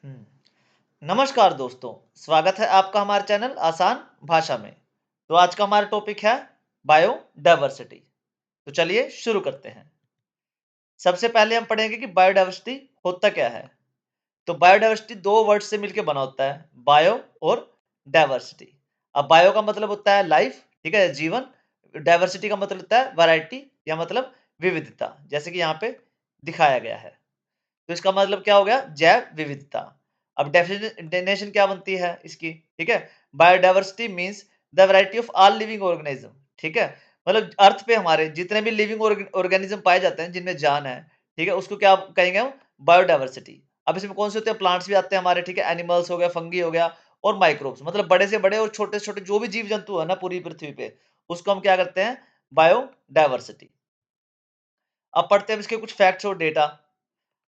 हम्म, नमस्कार दोस्तों। स्वागत है आपका हमारे चैनल आसान भाषा में। तो आज का हमारा टॉपिक है बायोडायवर्सिटी। तो चलिए शुरू करते हैं। सबसे पहले हम पढ़ेंगे कि बायोडायवर्सिटी होता क्या है। तो बायोडायवर्सिटी दो वर्ड से मिलकर बना होता है, बायो और डायवर्सिटी। अब बायो का मतलब होता है लाइफ, ठीक है, जीवन। डायवर्सिटी का मतलब होता है वैरायटी या मतलब विविधता, जैसे कि यहाँ पे दिखाया गया है। तो इसका मतलब क्या हो गया, जैव विविधता। अब डेफिनेशन क्या बनती है इसकी, ठीक है। Biodiversity means the variety of all living organism, ठीक है। मतलब अर्थ पे हमारे जितने भी लिविंग ऑर्गेनिज्म पाए जाते हैं जिनमें जान है, ठीक है, उसको क्या कहेंगे हम, बायोडायवर्सिटी। अब इसमें कौन से होते हैं, प्लांट्स भी आते हैं हमारे, ठीक है, एनिमल्स हो गया, फंगी हो गया, और माइक्रोब्स, मतलब बड़े से बड़े और छोटे से छोटे जो भी जीव जंतु है ना पूरी पृथ्वी पे, उसको हम क्या करते हैं, बायोडायवर्सिटी। अब पढ़ते हैं इसके कुछ फैक्ट्स और डेटा।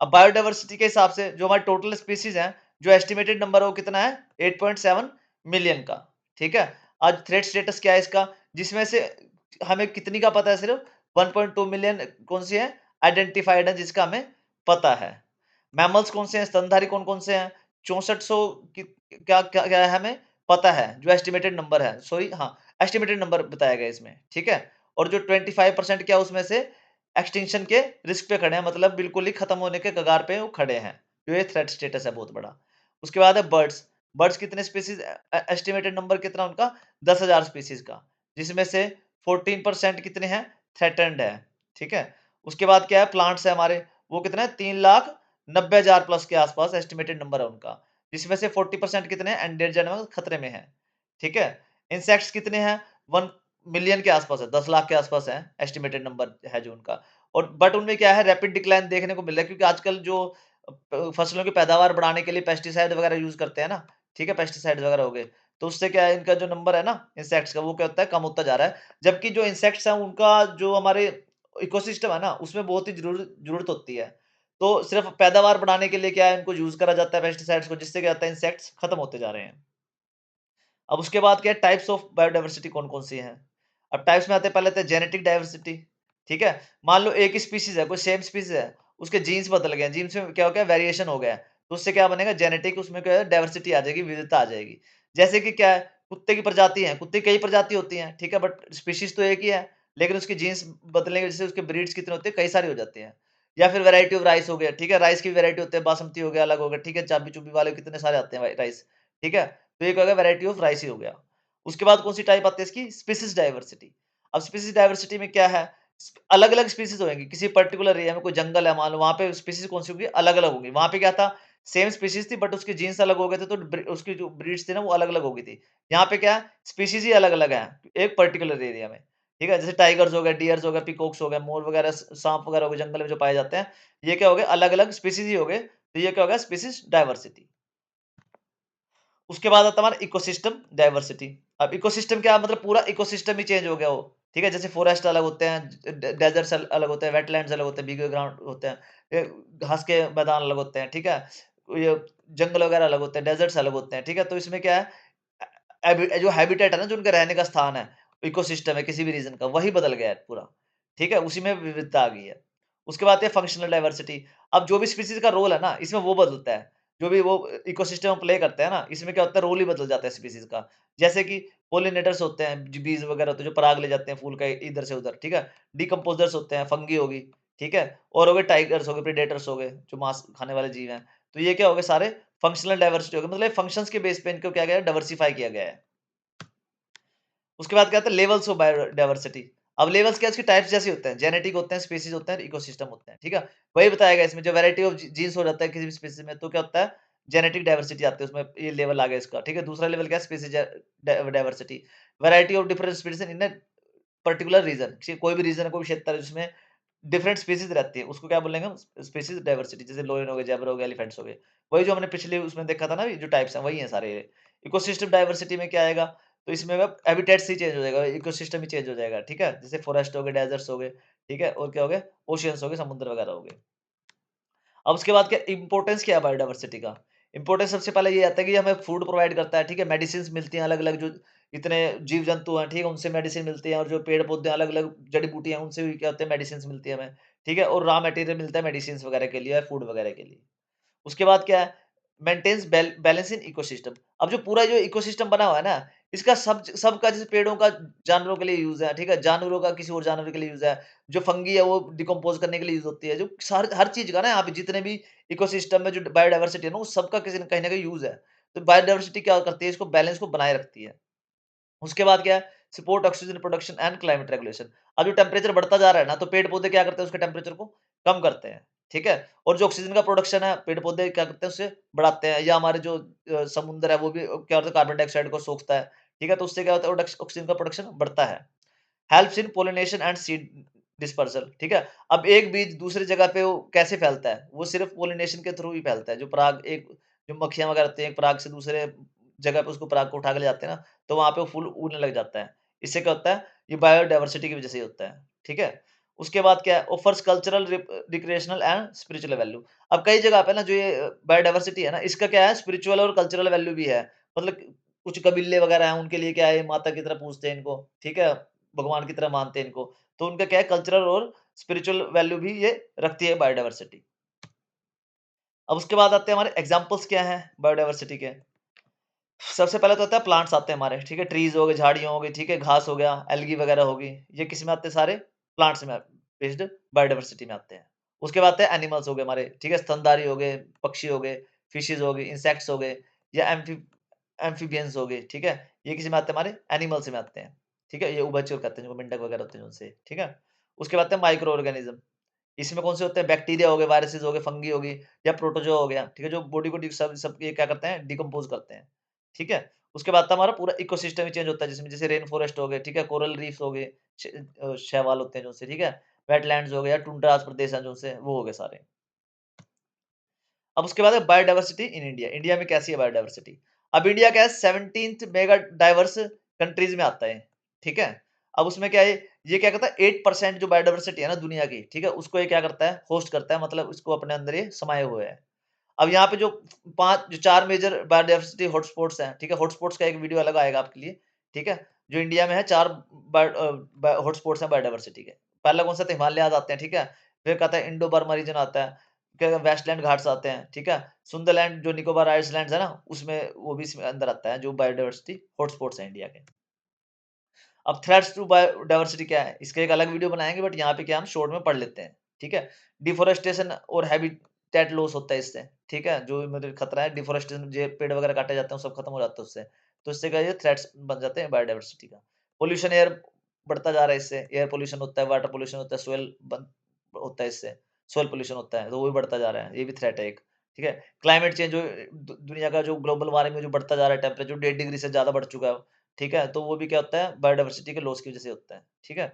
अब बायोडायवर्सिटी के हिसाब से जो हमारे टोटल स्पीसीज हैं, जो एस्टिमेटेड नंबर है वो कितना है, 8.7 मिलियन का, ठीक है। आज थ्रेट स्टेटस क्या है इसका, जिसमें से हमें कितनी का पता है, सिर्फ 1.2 मिलियन कौन सी है, आइडेंटिफाइड है, जिसका हमें पता है। मैमल्स कौन से हैं, स्तनधारी कौन कौन से हैं, 6400 क्या क्या क्या है हमें पता है, जो एस्टिमेटेड नंबर है, सॉरी हाँ, एस्टिमेटेड नंबर बताया गया इसमें, ठीक है। और जो 25% क्या उसमें से एक्सटिंक्शन के रिस्क पे खड़े हैं, मतलब बिल्कुल ही खत्म होने के कगार पे वो खड़े हैं, जो ये थ्रेट स्टेटस है बहुत बड़ा। उसके बाद है बर्ड्स। बर्ड्स कितने स्पीसीज, एस्टिमेटेड नंबर कितना उनका, 10,000 स्पीसीज का, जिसमें से 14% कितने हैं, थ्रेटेंड है, ठीक है। उसके बाद क्या है, प्लांट्स है हमारे, वो कितने हैं, 3,90,000 प्लस के आसपास एस्टिमेटेड नंबर है उनका, जिसमें से 40% कितने हैं, एंडेंजर्ड में खतरे में है, ठीक है। इंसेक्ट्स कितने हैं, 1 मिलियन के आसपास है, 10 लाख के आसपास है, एस्टिमेटेड नंबर है जो उनका। और बट उनमें क्या है, रैपिड डिक्लाइन देखने को मिल रहा है, क्योंकि आजकल जो फसलों की पैदावार बढ़ाने के लिए पेस्टिसाइड वगैरह यूज करते हैं ना, ठीक है, पेस्टिसाइड वगैरह हो गए, तो उससे क्या है, इनका जो नंबर है ना इंसेक्ट्स का, वो क्या होता है, कम होता जा रहा है। जबकि जो इंसेक्ट्स है उनका जो हमारे इकोसिस्टम है ना, उसमें बहुत ही जरूरत होती है। तो सिर्फ पैदावार बढ़ाने के लिए क्या है, इनको यूज करा जाता है पेस्टिसाइड्स को, जिससे क्या होता है, इंसेक्ट्स खत्म होते जा रहे हैं। अब उसके बाद क्या है, टाइप्स ऑफ बायोडायवर्सिटी कौन कौन सी हैं। अब टाइप्स में आते हैं, पहले आते हैं जेनेटिक डाइवर्सिटी, ठीक है। मान लो एक ही स्पीसीज है, कोई सेम स्पीसीज है, उसके जीन्स बदल गए, जीन्स में क्या हो गया, वेरिएशन हो गया है, तो उससे क्या बनेगा, जेनेटिक, उसमें क्या है, डाइवर्सिटी आ जाएगी, विविधता आ जाएगी। जैसे कि क्या है, कुत्ते की प्रजाति है, कुत्ते की कई प्रजाति होती हैं, ठीक है, बट स्पीशीज तो एक ही है, लेकिन उसकी जीन्स बदलने की वजह से उसके ब्रीड्स कितने होते हैं, कई सारी हो जाती हैं। या फिर वैरायटी ऑफ राइस हो गया, ठीक है, राइस की वैरायटी होते हैं, बासमती हो गया, अलग हो गया, ठीक है, चाबी चुबी वाले कितने सारे आते हैं राइस, ठीक है। तो ये क्या हो गया, वैरायटी ऑफ राइस ही हो गया। उसके बाद कौन सी टाइप आती है इसकी, स्पीसीज डाइवर्सिटी। अब स्पीसीज डाइवर्सिटी में क्या है, अलग अलग स्पीसीज होंगी, किसी पर्टिकुलर एरिया में कोई जंगल है मान लो, वहां पे स्पीसीज कौन सी होंगी, अलग अलग होंगी। वहां पे क्या था, सेम स्पीसीज थी, बट उसके जीन्स अलग हो गए थे, तो उसकी जो ब्रीड्स थी ना वो अलग अलग हो गई थी। यहाँ पे क्या, स्पीसीज ही अलग अलग है एक पर्टिकुलर एरिया में, ठीक है। जैसे टाइगर्स हो गए, डियर्स हो गए, पिकॉक्स हो गए, मोर वगैरह, सांप वगैरह हो गए, जंगल में जो पाए जाते हैं, ये क्या हो गए, अलग अलग स्पीसीज ही हो गए, तो ये क्या हो गया, स्पीसीज डाइवर्सिटी। उसके बाद आता है हमारा इकोसिस्टम डाइवर्सिटी। अब इकोसिस्टम क्या मतलब, पूरा इकोसिस्टम ही चेंज हो गया वो, ठीक है। जैसे फॉरेस्ट अलग होते हैं, डेजर्ट्स अलग होते हैं, वेटलैंड्स अलग होते हैं, बिग ग्राउंड होते हैं, घास के मैदान अलग होते हैं, ठीक है, ये जंगल वगैरह अलग होते हैं, डेजर्ट्स अलग होते हैं, ठीक है। तो इसमें क्या है, जो हैबिटेट है ना, जो उनका रहने का स्थान है, इकोसिस्टम है किसी भी रीजन का, वही बदल गया है पूरा, ठीक है, उसी में विविधता आ गई है। उसके बाद है फंक्शनल डाइवर्सिटी। अब जो भी स्पीसीज का रोल है ना, इसमें वो बदलता है, जो भी वो इकोसिस्टम में प्ले करते हैं ना, इसमें क्या होता है, रोल ही बदल जाता है स्पीसीज का। जैसे कि पोलिनेटर्स होते हैं, जो बीज वगैरह होते हैं, जो पराग ले जाते हैं फूल का इधर से उधर, ठीक है। डिकम्पोजर्स होते हैं, फंगी होगी, ठीक है, और हो गए टाइगर्स हो गए, प्रेडेटर्स हो गए, जो मांस खाने वाले जीव हैं। तो ये क्या हो गए, सारे फंक्शनल डाइवर्सिटी हो गए, मतलब फंक्शंस के बेस पे इनको क्या गया है, डाइवर्सिफाई किया गया है। उसके बाद क्या आता है, लेवल्स ऑफ बायोडायवर्सिटी। अब लेवल्स क्या, इसके टाइप्स जैसे होते हैं, जेनेटिक होते हैं, स्पीसीज होते हैं, इकोसिस्टम होते हैं, ठीक है। वही बताया गया इसमें, जो वैरायटी ऑफ जीन्स हो जाता है किसी भी स्पीसीज में, तो क्या होता है, जेनेटिक डाइवर्सिटी आती है उसमें, ये लेवल आ गया इसका, ठीक है। दूसरा लेवल क्या है, species diversity, variety of different species in particular region, कोई भी रीजन है, कोई भी क्षेत्र है जिसमें डिफरेंट स्पीसीज रहती है, उसको क्या बोलेंगे हम, स्पीसीज डाइवर्सिटी। जैसे लोयन हो गए, ज़ेब्रा हो गए, एलिफेंट्स हो गए, वही जो हमने पिछले उसमें देखा था ना, जो टाइप्स हैं वही हैं सारे। इकोसिस्टम डाइवर्सिटी में क्या आएगा, तो इसमें अब हैबिटेट्स ही चेंज हो जाएगा, इकोसिस्टम ही चेंज हो जाएगा, ठीक है। जैसे फॉरेस्ट हो गए, डेजर्ट्स हो गए, ठीक है, और क्या हो गए, ओशियंस हो गए, समुद्र वगैरह हो गए। अब उसके बाद क्या इंपॉर्टेंस क्या है बायोडायवर्सिटी का, इंपॉर्टेंस सबसे पहले ये आता है कि हमें फूड प्रोवाइड करता है, ठीक है, मेडिसिन मिलती हैं अलग अलग, जो इतने जीव जंतु हैं, ठीक है, उनसे मेडिसिन मिलती है, और जो पेड़ पौधे अलग अलग जड़ी बूटियां हैं, उनसे भी क्या होते हैं, मेडिसिन मिलती है हमें, ठीक है, और रॉ मटेरियल मिलता है मेडिसिन वगैरह के लिए, फूड वगैरह के लिए। उसके बाद क्या है, मेंटेन्स बैलेंस इन इकोसिस्टम। अब जो पूरा जो इकोसिस्टम बना हुआ है ना, इसका सबका जैसे पेड़ों का जानवरों के लिए यूज़ है, ठीक है? जानवरों का किसी और जानवर के लिए यूज़ है, जो फंगी है वो डिकम्पोज़ करने के लिए यूज़ होती है, जो हर चीज़ का ना यहाँ पे जितने भी इकोसिस्टम में जो बायोडायवर्सिटी है ना, वो सबका किसी न कहीं यूज़ है। तो बायोडायवर्सिटी क्या करती है, इसको बैलेंस को बनाए रखती है। उसके बाद क्या है, support oxygen production and climate regulation. अब जो टेम्परेचर बढ़ता जा रहा है ना, तो पेड़-पौधे क्या करते हैं, उसके टेम्परेचर को कम करते हैं, ठीक है? और जो ऑक्सीजन का प्रोडक्शन है, पेड़-पौधे क्या करते हैं, उसे बढ़ाते हैं, या हमारे जो समुद्र है, वो भी क्या होता है, कार्बन डाइऑक्साइड को सोखता है, ठीक है? तो उससे क्या होता है, ऑक्सीजन का प्रोडक्शन बढ़ता है। Helps in pollination and seed dispersal, ठीक है? अब एक बीज दूसरी जगह पे वो कैसे फैलता है? वो सिर्फ़ पोलिनेशन के थ्रू ही फैलता है। जो पराग एक जो मक्खियाँ वगैरह होती हैं, एक पराग से दूसरे जगह पे उसको पराग को उठा के ले जाते हैं ना, तो वहाँ पे वो फूल उड़ने लग जाता है। इससे क्या होता है? ये बायोडायवर्सिटी की वज़ह से ही होता है, ठीक है? उसके बाद क्या है? Offers cultural recreational and spiritual value. अब कई जगह पे ना जो ये बायोडायवर्सिटी है ना, इसका क्या है? स्पिरिचुअल और कल्चरल वैल्यू भी है। मतलब कुछ कबीले वगैरह हैं, उनके लिए क्या है? माता की तरह पूजते हैं इनको, ठीक है? भगवान की तरह मानते हैं इनको। तो उनका क्या है कल्चरल और स्पिरिचुअल वैल्यू भी ये रखती है बायोडायवर्सिटी। अब उसके बाद आते हैं हमारे एग्ज़ाम्पल्स क्या हैं बायोडायवर्सिटी के। सबसे पहले तो आता है प्लांट्स आते हैं हमारे, ठीक है? ट्रीज़ हो गए, झाड़ियाँ हो गई, ठीक है? घास हो गया, एल्गी वगैरह हो गई। ये किस में आते हैं सारे? प्लांट्स में बेस्ड बायोडायवर्सिटी में आते हैं। उसके बाद आते हैं एनिमल्स हो गए हमारे, ठीक है? स्तनधारी हो गए, पक्षी हो गए, फिशेज़ हो गई, इंसेक्ट्स हो गए या एम्फीबियंस हो गए, ठीक है? ये किस में आते हैं हमारे? एनिमल्स में आते हैं, ठीक है? ये उभयचर कहते हैं जिनको मेंढक वगैरह होते हैं उनसे, ठीक है? उसके बाद आते हैं माइक्रो ऑर्गेनिज़्म। इसमें कौन से होते हैं? बैक्टीरिया हो गए, वायरसेस हो गए, फंगी हो गई या प्रोटोज़ोआ हो गया, ठीक है? जो बॉडी को सब सब ये क्या करते हैं? डिकम्पोज़ करते हैं, ठीक है? उसके बाद तो हमारा पूरा इकोसिस्टम ही चेंज होता है, जिसमें जैसे रेन फॉरेस्ट हो गए, ठीक है? कोरल रीफ्स हो गए, शैवाल होते हैं जो उनसे, ठीक है? वेटलैंड्स हो गए या टुंड्रास प्रदेश हैं जो उनसे, वो हो गए सारे। अब उसके बाद है बायोडायवर्सिटी इन इंडिया। इंडिया में कैसी है बायोडायवर्सिटी? अब इंडिया क्या है 17th मेगा डाइवर्स कंट्रीज़ में आता है, ठीक है? अब उसमें क्या है, ये क्या करता है 8% जो बायोडायवर्सिटी है ना दुनिया की, ठीक है? उसको ये क्या करता है, होस्ट करता है, मतलब इसको अपने अंदर ये समाये हुए है। अब यहाँ पे जो 4 मेजर बायोडायवर्सिटी हॉटस्पॉट्स हैं, ठीक है? हॉटस्पॉट्स का एक वीडियो अलग आएगा आपके लिए, ठीक है? जो इंडिया में है 4 हॉटस्पॉट्स हैं बायोडायवर्सिटी के। पहला कौन-सा तो हिमालयाज़ आते हैं, ठीक है? फिर कहता है इंडो बर्मा रीजन आता है, क्या वेस्टलैंड घाट्स आते हैं, ठीक है? सुंदरलैंड जो निकोबार आइलैंड्स है ना, उसमें वो भी इसमें अंदर आता है, जो बायोडायवर्सिटी हॉटस्पॉट्स हैं इंडिया के। अब थ्रेट्स टू बायोडायवर्सिटी क्या है? इसका एक अलग वीडियो बनाएँगे, बट यहाँ पे क्या हम शॉर्ट में पढ़ लेते हैं, ठीक है? डिफॉरेस्टेशन और हैबिटेट लॉस होता है इससे, ठीक है? जो मतलब खतरा है डिफॉरेस्टेशन, जो पेड़ वगैरह काटे जाते हैं, वो सब खत्म हो जाता है उससे। तो इससे क्या है, ये थ्रेट्स बन जाते हैं बायोडायवर्सिटी का। पॉल्यूशन एयर बढ़ता जा रहा है इससे, एयर पॉल्यूशन होता है, वाटर पॉल्यूशन होता है, सोइल बन होता है इससे, सोइल पॉल्यूशन होता है, तो वो भी बढ़ता जा रहा है, ये भी थ्रेट है एक, ठीक है? क्लाइमेट चेंज जो दुनिया का जो ग्लोबल वार्मिंग में जो बढ़ता जा रहा है, टेम्परेचर 1.5 डिग्री से ज़्यादा बढ़ चुका है। ठीक है? तो वो भी क्या होता है बायोडायवर्सिटी के लॉस की वज़ह से होता है, ठीक है?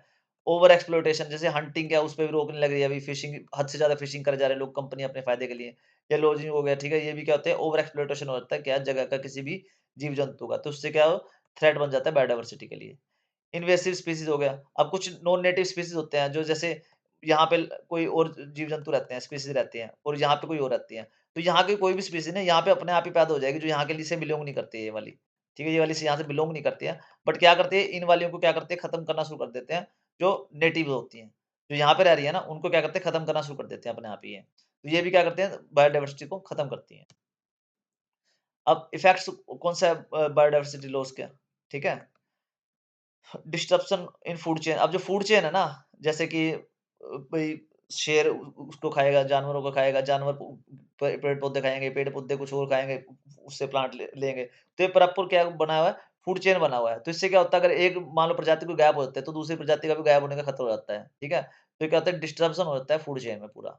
ओवर एक्सप्लॉइटेशन जैसे हंटिंग है, उस पे भी रोकने लग रही है अभी, फिशिंग हद से ज़्यादा फिशिंग करे जा रहे हैं लोग, कंपनी अपने फ़ायदे के लिए। या लॉजिंग हो गया, ठीक है? ये भी क्या होता है ओवर एक्सप्लॉइटेशन हो जाता है क्या जगह का किसी भी जीव-जंतु का, तो उससे क्या हो थ्रेट बन जाता है बायोडायवर्सिटी के लिए। इन्वेसिव स्पीशीज़ हो गया, अब कुछ नॉन नेटिव स्पीशीज़ होते हैं जो जैसे यहाँ पे कोई और जीव-जंतु रहते हैं, स्पीशीज़ रहती हैं और यहाँ पे कोई और रहती हैं। तो यहाँ की कोई भी स्पीशीज़ ना यहाँ पे अपने आप ही पैदा हो जाएगी जो यहाँ के लिए से बिलॉन्ग नहीं करती है ये वाली। ठीक है? ये वाली से यहाँ से बिलॉन्ग नहीं करती है। बट क्या करती है इन वालियों को क्या करते हैं खत्म करना शुरू कर देते हैं, जो नेटिव होती हैं। जो यहाँ पे रह रही है ना उनको क्या करते हैं खत्म करना शुरू कर देते हैं अपने आप ही ये। तो ये भी क्या करते हैं बायोडायवर्सिटी को खत्म करती हैं। अब इफेक्ट्स कौन-सा है बायोडायवर्सिटी लॉस के, ठीक है? डिस्ट्रप्शन इन फूड चेन। अब जो फूड चेन है ना, जैसे कि भई शेर उसको खाएगा, जानवरों को खाएगा, जानवर पेड़-पौधे खाएँगे, पेड़-पौधे कुछ और खाएँगे, उससे प्लांट लेंगे। तो ये प्रॉपर क्या बना हुआ है, फूड चेन बना हुआ है। तो इससे क्या होता है अगर एक मान लो प्रजाति कोई गायब हो जाता है, तो दूसरी प्रजाति का भी गायब होने का खतरा हो जाता है, ठीक है? तो क्या होता है डिस्ट्रप्शन हो जाता है फूड चेन में पूरा।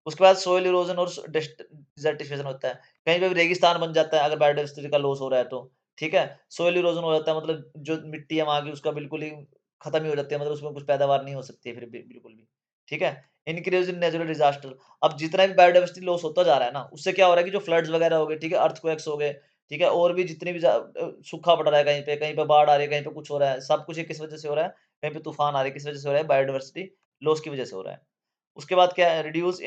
उसके बाद सोइल इरोजन और डिसर्टिफिकेशन होता है। कहीं पे भी रेगिस्तान बन जाता है अगर बायोडायवर्सिटी का लॉस हो रहा है तो, ठीक है? सोइल इरोजन हो जाता है मतलब जो मिट्टी है वहाँ की उसका बिल्कुल ही खत्म ही हो जाती है मतलब उसमें कुछ पैदावार नहीं हो सकती है फिर बिल्कुल भी, ठीक है? Increase in natural disaster. अब जितना भी बायोडायवर्सिटी लॉस होता जा रहा है ना, उससे क्या हो रहा है कि जो फ्लड्स वगैरह हो गए, ठीक है? अर्थक्वेक्स हो गए, ठीक है? और भी जितने भी सूखा पड़ रहा है कहीं पे बाढ़ आ रही है, कहीं पे कुछ हो रहा है, सब कुछ ये किस वजह से हो रहा है? कहीं पे तूफान आ रहे हैं, किस वजह से हो रहा है? बायोडायवर्सिटी लॉस की वजह से हो रहा है। उसके बाद क्या है reduce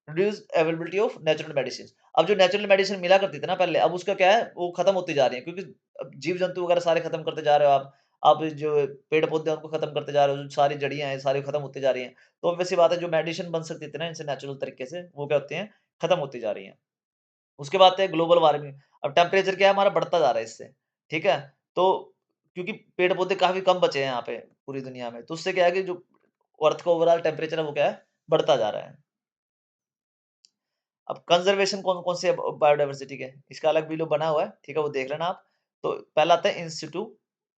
availability of natural medicine. अब जो नेचुरल मेडिसिन मिला करती थी ना पहले, अब उसका क्या है वो खत्म होती जा रही है क्योंकि अब जीव-जंतु वगैरह सारे खत्म करते जा रहे हो आप। आप जो पेड़-पौधे हैं उनको खत्म करते जा रहे हो, जो सारी जड़ियाँ हैं सारी खत्म होती जा रही हैं। तो ऑब्वियस सी बात है जो मेडिसिन बन सकती थी ना इनसे नेचुरल तरीके से, वो क्या होती हैं, खत्म होती जा रही हैं। उसके बाद है ग्लोबल वार्मिंग। अब टेम्परेचर क्या है हमारा बढ़ता जा रहा है इससे, ठीक है? तो क्योंकि पेड़-पौधे काफ़ी कम बचे हैं यहाँ पे पूरी दुनिया में, तो उससे क्या है कि जो अर्थ का ओवरऑल टेम्परेचर है वो क्या है, बढ़ता जा रहा है। अब कंजर्वेशन कौन-कौन से बायोडायवर्सिटी के, इसका अलग वीडियो बना हुआ है, ठीक है? वो देख लेना आप। तो पहला आता है इन सिटू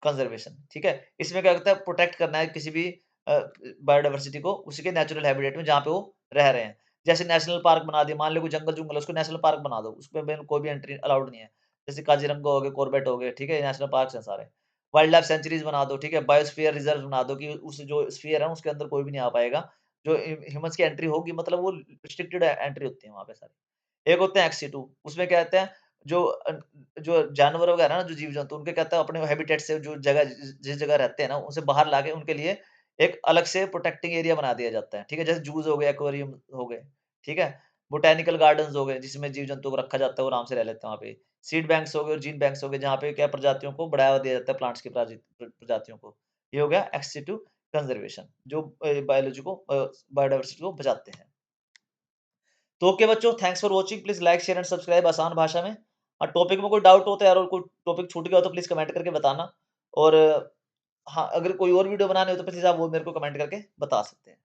कंजर्वेशन, ठीक है? इसमें क्या होता है प्रोटेक्ट करना है किसी भी बायोडायवर्सिटी को उसके नेचुरल हैबिटेट में जहाँ पे वो रह रहे हैं। जैसे नेशनल पार्क बना दिया, मान लो कोई जंगल-जुंगल है उसको नेशनल पार्क बना दो, उसमें में कोई भी एंट्री अलाउड नहीं है। जैसे काज़ीरंगा हो गए, कॉर्बेट हो गए, ठीक है? ये नेशनल पार्क्स हैं सारे। वाइल्ड लाइफ सेंचुरीज़ बना दो, ठीक है? बायोस्फीयर रिजर्व बना दो कि उस जो स्फीयर है उसके अंदर कोई भी नहीं आ पाएगा। जो ह्यूमन्स की एंट्री होगी मतलब वो रिस्ट्रिक्टेड एंट्री होती है वहाँ पे सारी। एक होते हैं एक्स-2 उसमें क्या कहते हैं जो जो जानवर वगैरह ना जो जीव-जंतु उनके कहते हैं अपने हैबिटेट से जो जगह जिस जगह रहते हैं ना उनसे बाहर लाके उनके लिए एक अलग से प्रोटेक्टिंग एरिया बना दिया जाता है, ठीक है? जैसे ज़ूज़ हो गए, एक्वेरियम हो गए, ठीक है? बोटेनिकल गार्डन्स हो गए जिसमें जीव-जंतु को रखा जाता है, वो आराम से रह लेते हैं वहाँ पे। सीड बैंक्स हो गए और जीन बैंक्स हो गए जहाँ पे क्या प्रजातियों को बढ़ावा दिया जाता है प्लांट्स की प्रजातियों को। ये हो गया एक्स-टू कंजर्वेशन जो बायोलॉजी को बायोडायवर्सिटी को बचाते हैं। तो ओके बच्चों, thanks for watching. Please like, share and subscribe आसान भाषा में। टॉपिक में कोई डाउट हो तो यार और कोई टॉपिक छूट गया हो तो प्लीज़ कमेंट करके बताना और हाँ, अगर कोई और वीडियो बनानी हो तो प्लीज़ आप वो मेरे को कमेंट करके बता सकते हैं।